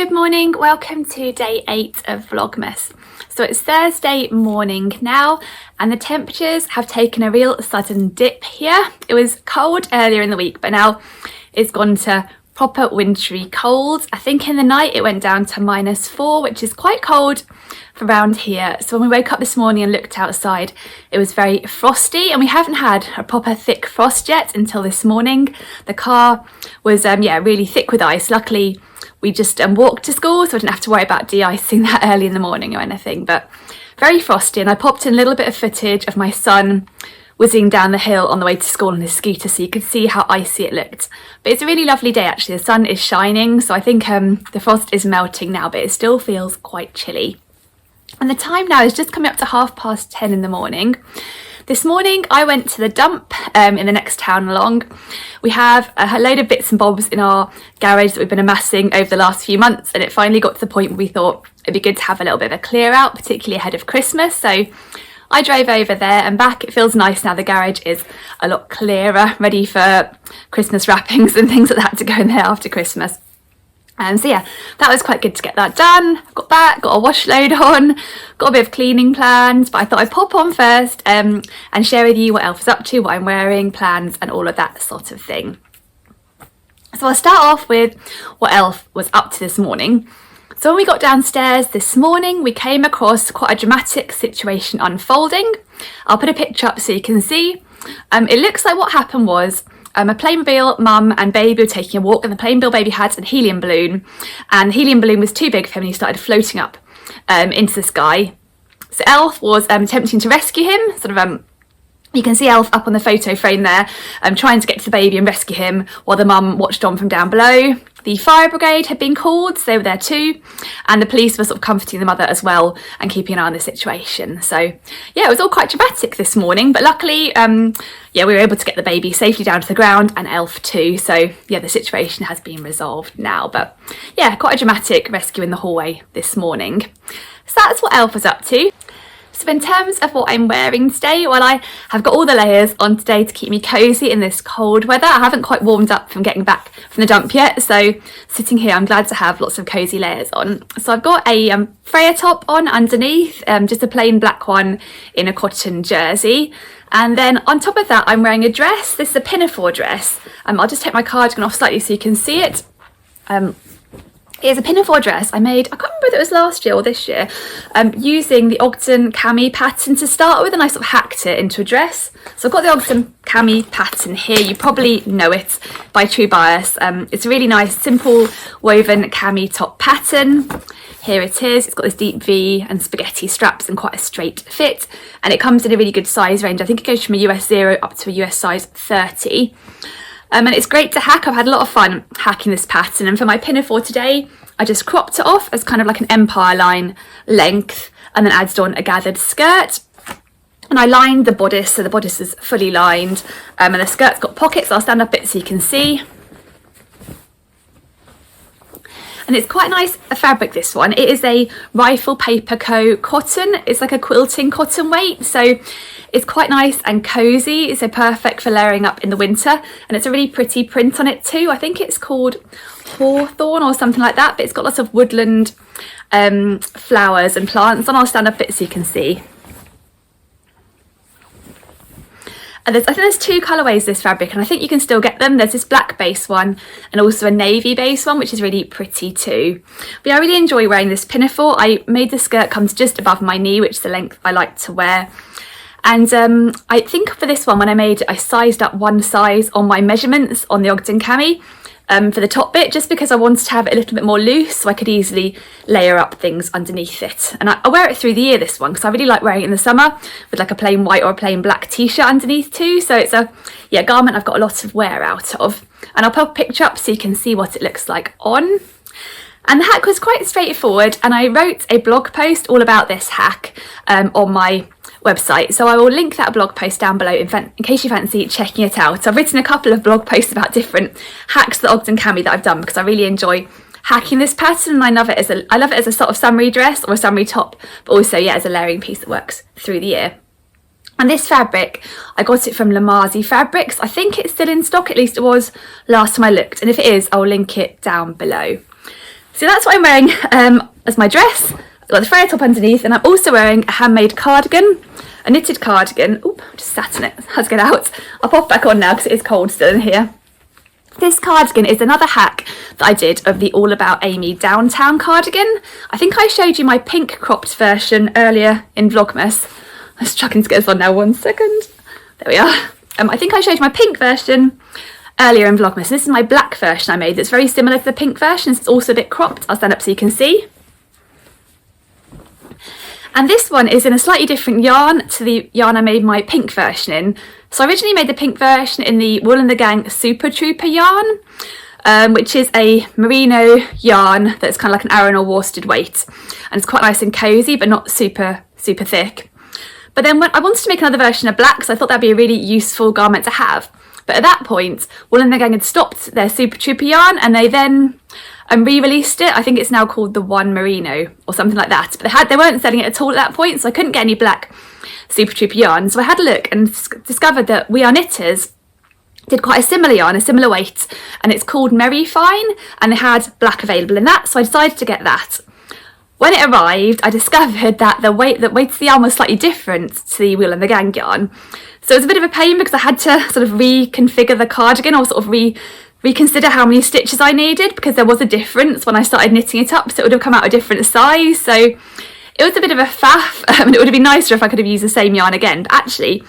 Good morning, welcome to day 8 of Vlogmas. So it's Thursday morning now and the temperatures have taken a real sudden dip here. It was cold earlier in the week, but now it's gone to proper wintry cold. I think in the night it went down to -4, which is quite cold for around here. So when we woke up this morning and looked outside, it was very frosty, and we haven't had a proper thick frost yet until this morning. The car was really thick with ice. Luckily we just walked to school, so I didn't have to worry about de-icing that early in the morning or anything, but very frosty. And I popped in a little bit of footage of my son whizzing down the hill on the way to school on his scooter, so you could see how icy it looked. But it's a really lovely day actually. The sun is shining, so I think the frost is melting now, but it still feels quite chilly. And the time now is just coming up to 10:30 in the morning. This morning I went to the dump in the next town along. We have a load of bits and bobs in our garage that we've been amassing over the last few months, and it finally got to the point where we thought it'd be good to have a little bit of a clear out, particularly ahead of Christmas. So I drove over there and back. It feels nice now. The garage is a lot clearer, ready for Christmas wrappings and things like that to go in there after Christmas. So yeah, that was quite good to get that done. Got back, got a wash load on, got a bit of cleaning plans, but I thought I'd pop on first and share with you what Elf is up to, what I'm wearing, plans and all of that sort of thing. So I'll start off with what Elf was up to this morning. So when we got downstairs this morning, we came across quite a dramatic situation unfolding. I'll put a picture up so you can see. It looks like what happened was a Playmobil mum and baby were taking a walk, and the Playmobil baby had a helium balloon, and the helium balloon was too big for him and he started floating up into the sky. So Elf was attempting to rescue him, you can see Elf up on the photo frame there, trying to get to the baby and rescue him while the mum watched on from down below. The fire brigade had been called, so they were there too, and the police were sort of comforting the mother as well and keeping an eye on the situation. So yeah, it was all quite dramatic this morning, but luckily we were able to get the baby safely down to the ground and Elf too. So yeah, the situation has been resolved now, but yeah, quite a dramatic rescue in the hallway this morning. So that's what Elf was up to. So in terms of what I'm wearing today, well, I have got all the layers on today to keep me cosy in this cold weather. I haven't quite warmed up from getting back from the dump yet, so sitting here I'm glad to have lots of cosy layers on. So I've got a Freya top on underneath, just a plain black one in a cotton jersey. And then on top of that I'm wearing a dress. This is a pinafore dress. I'll just take my cardigan off slightly so you can see it. It's a pinafore dress I made, I can't remember whether it was last year or this year, using the Ogden cami pattern to start with, and I sort of hacked it into a dress. So I've got the Ogden cami pattern here. You probably know it by True Bias. It's a really nice, simple woven cami top pattern. Here it is. It's got this deep V and spaghetti straps and quite a straight fit, and it comes in a really good size range. I think it goes from a US 0 up to a US size 30. And it's great to hack. I've had a lot of fun hacking this pattern, and for my pinafore today I just cropped it off as kind of like an empire line length and then added on a gathered skirt. And I lined the bodice, so the bodice is fully lined, and the skirt's got pockets. I'll stand up a bit so you can see. And it's quite nice a fabric, this one. It is a Rifle Paper Co cotton. It's like a quilting cotton weight, so it's quite nice and cozy. It's so perfect for layering up in the winter, and it's a really pretty print on it too. I think it's called Hawthorn or something like that, but it's got lots of woodland flowers and plants on. I'll stand up a bit so you can see. And I think there's 2 colourways this fabric, and I think you can still get them. There's this black base one and also a navy base one, which is really pretty too. But yeah, I really enjoy wearing this pinafore. I made the skirt come to just above my knee, which is the length I like to wear. And I think for this one, when I made it, I sized up one size on my measurements on the Ogden cami for the top bit, just because I wanted to have it a little bit more loose so I could easily layer up things underneath it. And I wear it through the year, this one, because I really like wearing it in the summer with like a plain white or a plain black t-shirt underneath too. So it's a garment I've got a lot of wear out of. And I'll pop a picture up so you can see what it looks like on. And the hack was quite straightforward, and I wrote a blog post all about this hack on my website, so I will link that blog post down below in case you fancy checking it out. I've written a couple of blog posts about different hacks for the Ogden cami that I've done, because I really enjoy hacking this pattern, and I love it as a sort of summery dress or a summery top, but also as a layering piece that works through the year. And this fabric, I got it from Lamazi Fabrics. I think it's still in stock, at least it was last time I looked, and if it is, I'll link it down below. So that's what I'm wearing as my dress. I've got the Freya top underneath, and I'm also wearing a handmade cardigan, a knitted cardigan. Oop, I just sat in it, I had to get out. I'll pop back on now because it is cold still in here. This cardigan is another hack that I did of the All About Amy downtown cardigan. I think I showed you my pink cropped version earlier in Vlogmas. I'm struggling to get this on now, 1 second. There we are. I think I showed you my pink version earlier in Vlogmas. This is my black version I made that's very similar to the pink version. It's also a bit cropped. I'll stand up so you can see. And this one is in a slightly different yarn to the yarn I made my pink version in. So I originally made the pink version in the Wool and the Gang Super Trooper yarn, which is a merino yarn that's kind of like an Aran or worsted weight. And it's quite nice and cosy, but not super, super thick. But then when I wanted to make another version of black, so I thought that'd be a really useful garment to have. But at that point, Wool and the Gang had stopped their Super Trooper yarn, and they then re-released it. I think it's now called the One Merino or something like that. But they weren't selling it at all at that point, so I couldn't get any black Super Trooper yarn. So I had a look and discovered that We Are Knitters did quite a similar yarn, a similar weight, and it's called Merry Fine, and they had black available in that, so I decided to get that. When it arrived, I discovered that the weight of the yarn was slightly different to the Wool and the Gang yarn. So it was a bit of a pain because I had to sort of reconfigure the cardigan, or sort of reconsider how many stitches I needed, because there was a difference when I started knitting it up, so it would have come out a different size. So it was a bit of a faff, and it would have been nicer if I could have used the same yarn again. But actually,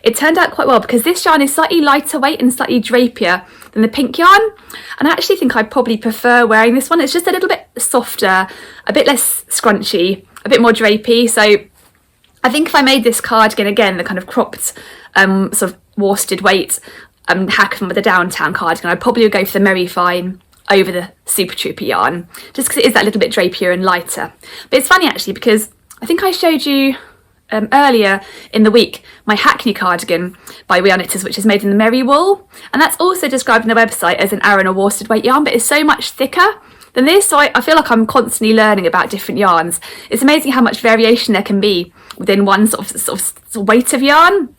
it turned out quite well because this yarn is slightly lighter weight and slightly drapier than the pink yarn. And I actually think I probably prefer wearing this one. It's just a little bit softer, a bit less scrunchy, a bit more drapey. So I think if I made this cardigan again, the kind of cropped sort of worsted weight hack from the downtown cardigan, I'd probably go for the Merry Fine over the Super Trooper yarn, just because it is that little bit drapier and lighter. But it's funny actually, because I think I showed you earlier in the week my Hackney cardigan by We Are Knitters, which is made in the Merry wool, and that's also described on the website as an Aran or worsted weight yarn, but it's so much thicker than this, so I feel like I'm constantly learning about different yarns. It's amazing how much variation there can be within one sort of weight of yarn,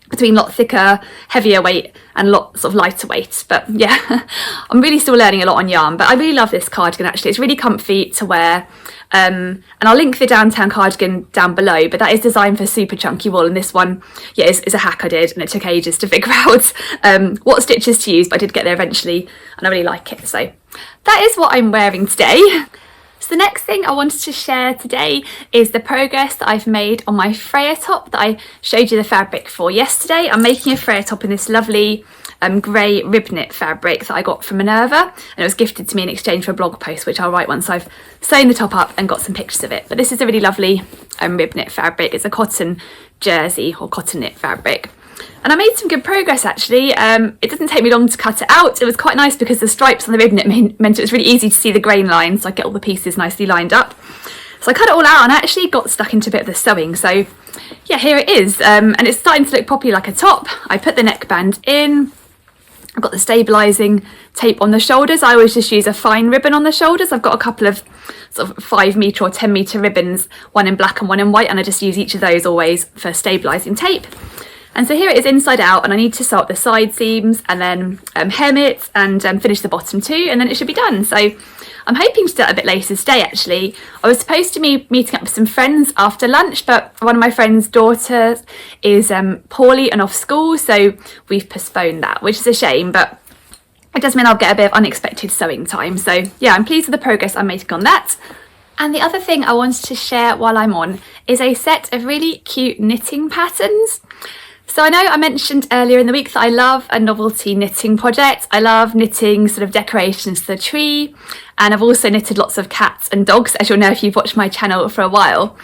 between a lot thicker, heavier weight and a lot sort of lighter weight. But yeah, I'm really still learning a lot on yarn, but I really love this cardigan actually. It's really comfy to wear, and I'll link the downtown cardigan down below, but that is designed for super chunky wool, and this one, yeah, is a hack I did, and it took ages to figure out what stitches to use, but I did get there eventually, and I really like it. So that is what I'm wearing today. So the next thing I wanted to share today is the progress that I've made on my Freya top that I showed you the fabric for yesterday. I'm making a Freya top in this lovely grey rib knit fabric that I got from Minerva, and it was gifted to me in exchange for a blog post, which I'll write once I've sewn the top up and got some pictures of it. But this is a really lovely rib knit fabric. It's a cotton jersey or cotton knit fabric. And I made some good progress actually. It didn't take me long to cut it out. It was quite nice because the stripes on the rib knit meant it was really easy to see the grain lines, so I get all the pieces nicely lined up. So I cut it all out, and I actually got stuck into a bit of the sewing. So yeah, here it is. And it's starting to look properly like a top. I put the neckband in. I've got the stabilising tape on the shoulders. I always just use a fine ribbon on the shoulders. I've got a couple of sort of 5 metre or 10 metre ribbons, one in black and one in white, and I just use each of those always for stabilising tape. And so here it is inside out, and I need to sew up the side seams and then hem it and finish the bottom too, and then it should be done. So I'm hoping to do that a bit later today actually. I was supposed to be meeting up with some friends after lunch, but one of my friend's daughters is poorly and off school, so we've postponed that, which is a shame, but it does mean I'll get a bit of unexpected sewing time. So yeah, I'm pleased with the progress I'm making on that. And the other thing I wanted to share while I'm on is a set of really cute knitting patterns. So I know I mentioned earlier in the week that I love a novelty knitting project. I love knitting sort of decorations for the tree, and I've also knitted lots of cats and dogs, as you'll know if you've watched my channel for a while.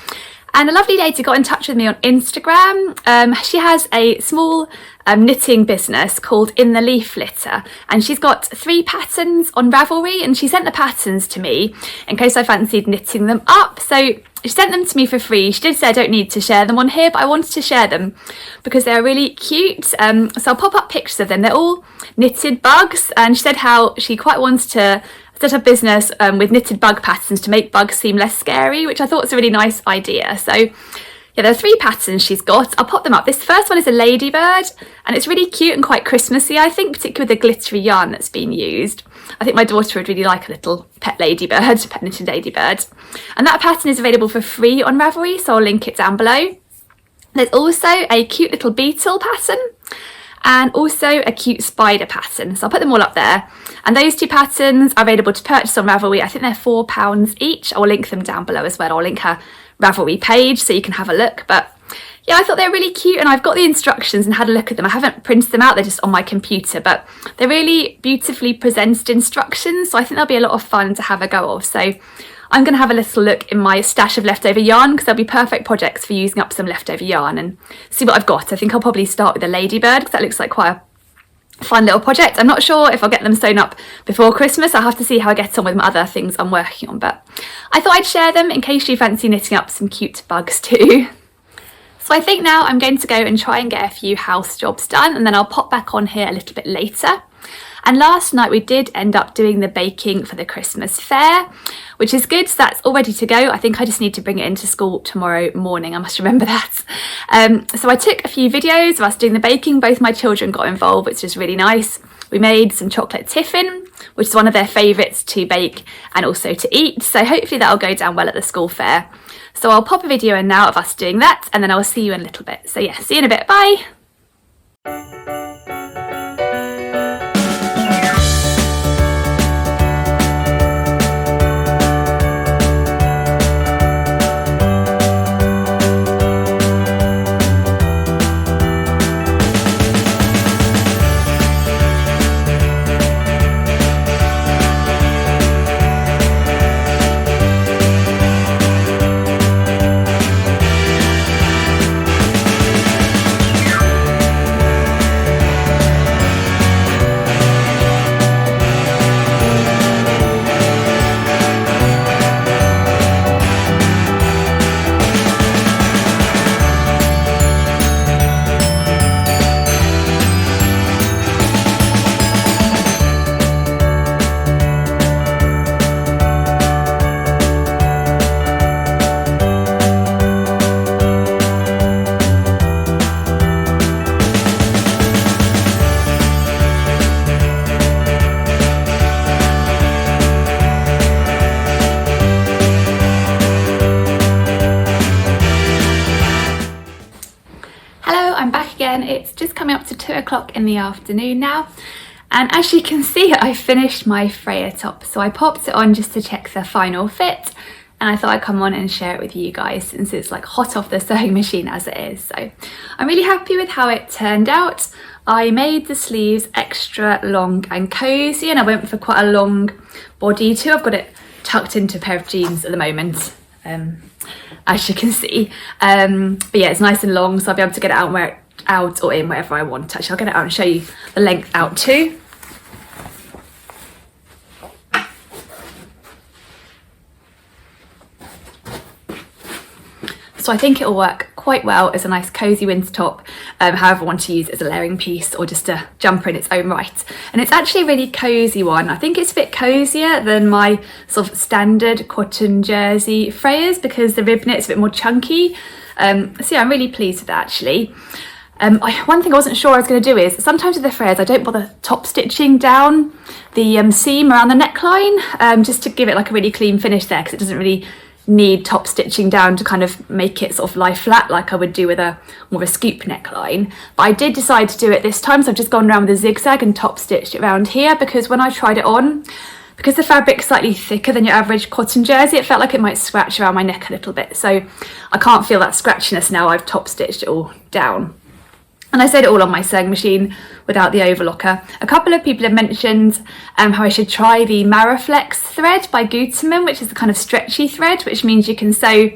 And a lovely lady got in touch with me on Instagram. She has a small knitting business called In the Leaf Litter, and she's got 3 patterns on Ravelry, and she sent the patterns to me in case I fancied knitting them up. So she sent them to me for free. She did say I don't need to share them on here, but I wanted to share them because they're really cute. So I'll pop up pictures of them. They're all knitted bugs, and she said how she quite wants to set up business with knitted bug patterns to make bugs seem less scary, which I thought was a really nice idea. So yeah, there are 3 patterns she's got. I'll pop them up. This first one is a ladybird, and it's really cute and quite Christmassy, I think, particularly with the glittery yarn that's been used. I think my daughter would really like a little pet ladybird, pet knitted ladybird. And that pattern is available for free on Ravelry, so I'll link it down below. There's also a cute little beetle pattern and also a cute spider pattern, so I'll put them all up there. And those 2 patterns are available to purchase on Ravelry. I think they're £4 each. I'll link them down below as well. I'll link her Ravelry page so you can have a look. But yeah, I thought they were really cute, and I've got the instructions and had a look at them. I haven't printed them out, they're just on my computer, but they're really beautifully presented instructions, so I think they'll be a lot of fun to have a go of. So I'm going to have a little look in my stash of leftover yarn, because they'll be perfect projects for using up some leftover yarn, and see what I've got. I think I'll probably start with the ladybird, because that looks like quite a fun little project. I'm not sure if I'll get them sewn up before Christmas. I'll have to see how I get on with my other things I'm working on, but I thought I'd share them in case you fancy knitting up some cute bugs too. So I think now I'm going to go and try and get a few house jobs done, and then I'll pop back on here a little bit later. And last night we did end up doing the baking for the Christmas fair, which is good, so that's all ready to go. I think I just need to bring it into school tomorrow morning, I must remember that. So I took a few videos of us doing the baking. Both my children got involved, which is really nice. We made some chocolate tiffin, which is one of their favourites to bake and also to eat, so hopefully that'll go down well at the school fair. So I'll pop a video in now of us doing that, and then I'll see you in a little bit. So yeah, see you in a bit, bye! It's just coming up to 2 o'clock in the afternoon now, and as you can see, I finished my Freya top. So I popped it on just to check the final fit, and I thought I'd come on and share it with you guys since it's like hot off the sewing machine as it is. So I'm really happy with how it turned out. I made the sleeves extra long and cozy, and I went for quite a long body too. I've got it tucked into a pair of jeans at the moment, as you can see, but yeah, it's nice and long, so I'll be able to get it out and wear it out or in wherever I want. Actually, I'll get it out and show you the length out too. So I think it'll work quite well as a nice cozy winter top, however I want to use it as a layering piece or just a jumper in its own right. And it's actually a really cozy one. I think it's a bit cozier than my sort of standard cotton jersey Freyas because the rib knit's a bit more chunky. So yeah, I'm really pleased with that actually. One thing I wasn't sure I was going to do is sometimes with the Freyas I don't bother top stitching down the seam around the neckline, just to give it like a really clean finish there, because it doesn't really need top stitching down to kind of make it sort of lie flat like I would do with a more of a scoop neckline. But I did decide to do it this time, so I've just gone around with a zigzag and top stitched it around here, because when I tried it on, because the fabric's slightly thicker than your average cotton jersey, it felt like it might scratch around my neck a little bit, so I can't feel that scratchiness now I've top stitched it all down. And I sewed it all on my sewing machine without the overlocker. A couple of people have mentioned how I should try the Maraflex thread by Gutermann, which is the kind of stretchy thread, which means you can sew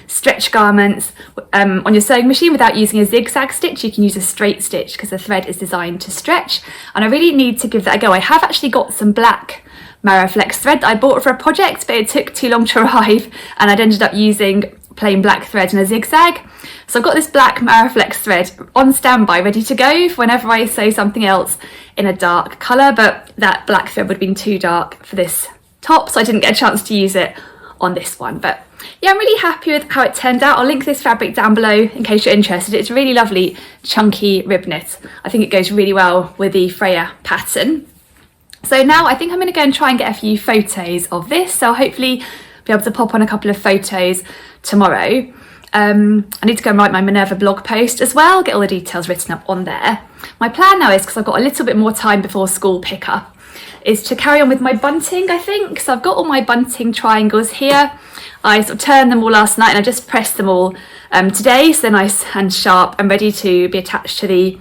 stretch garments on your sewing machine without using a zigzag stitch. You can use a straight stitch because the thread is designed to stretch. And I really need to give that a go. I have actually got some black Maraflex thread that I bought for a project, but it took too long to arrive and I'd ended up using plain black thread and a zigzag. So I've got this black Maraflex thread on standby ready to go for whenever I sew something else in a dark colour, but that black thread would have been too dark for this top, so I didn't get a chance to use it on this one. But yeah, I'm really happy with how it turned out. I'll link this fabric down below in case you're interested. It's really lovely, chunky rib knit. I think it goes really well with the Freya pattern. So now I think I'm going to go and try and get a few photos of this. So I'll hopefully be able to pop on a couple of photos tomorrow. I need to go and write my Minerva blog post as well, get all the details written up on there. My plan now is, because I've got a little bit more time before school pickup, is to carry on with my bunting, I think. So I've got all my bunting triangles here. I sort of turned them all last night and I just pressed them all today, so they're nice and sharp and ready to be attached to the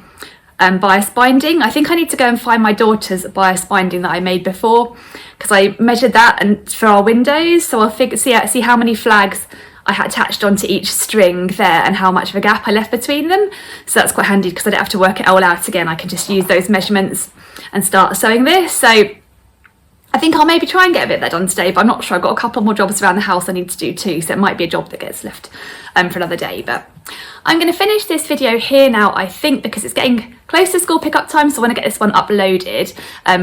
bias binding. I think I need to go and find my daughter's bias binding that I made before, because I measured that and for our windows, so I'll see how many flags I had attached onto each string there and how much of a gap I left between them. So that's quite handy because I don't have to work it all out again. I can just use those measurements and start sewing this. So I think I'll maybe try and get a bit of that done today, but I'm not sure. I've got a couple more jobs around the house I need to do too, so it might be a job that gets left for another day. But I'm going to finish this video here now, I think, because it's getting close to school pickup time, so I want to get this one uploaded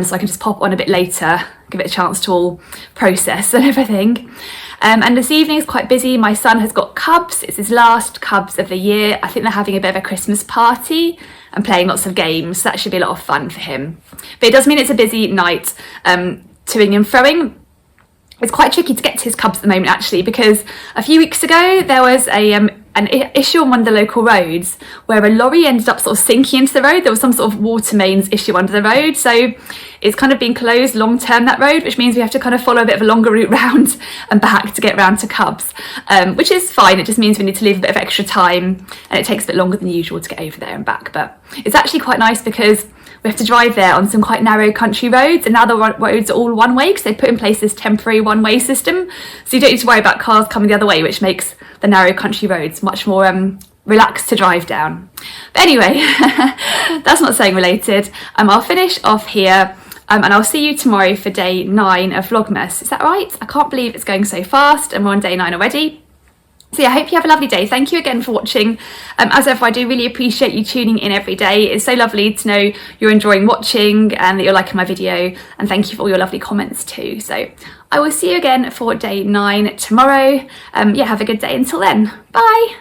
so I can just pop on a bit later, give it a chance to all process and everything. And this evening is quite busy. My son has got cubs. It's his last cubs of the year. I think they're having a bit of a Christmas party and playing lots of games. So that should be a lot of fun for him. But it does mean it's a busy night toing and froing. It's quite tricky to get to his cubs at the moment, actually, because a few weeks ago there was an issue on one of the local roads where a lorry ended up sort of sinking into the road. There was some sort of water mains issue under the road, so it's kind of been closed long term, that road, which means we have to kind of follow a bit of a longer route round and back to get round to cubs, which is fine. It just means we need to leave a bit of extra time and it takes a bit longer than usual to get over there and back. But it's actually quite nice because we have to drive there on some quite narrow country roads, and now the roads are all one way because they put in place this temporary one-way system, so you don't need to worry about cars coming the other way, which makes the narrow country roads much more relaxed to drive down. But anyway, that's not saying related. I'll finish off here and I'll see you tomorrow for day 9 of Vlogmas. Is that right? I can't believe it's going so fast and we're on day 9 already. So yeah, I hope you have a lovely day. Thank you again for watching. As ever, I do really appreciate you tuning in every day. It's so lovely to know you're enjoying watching and that you're liking my video, and thank you for all your lovely comments too. So I will see you again for day 9 tomorrow. Yeah, have a good day until then. Bye.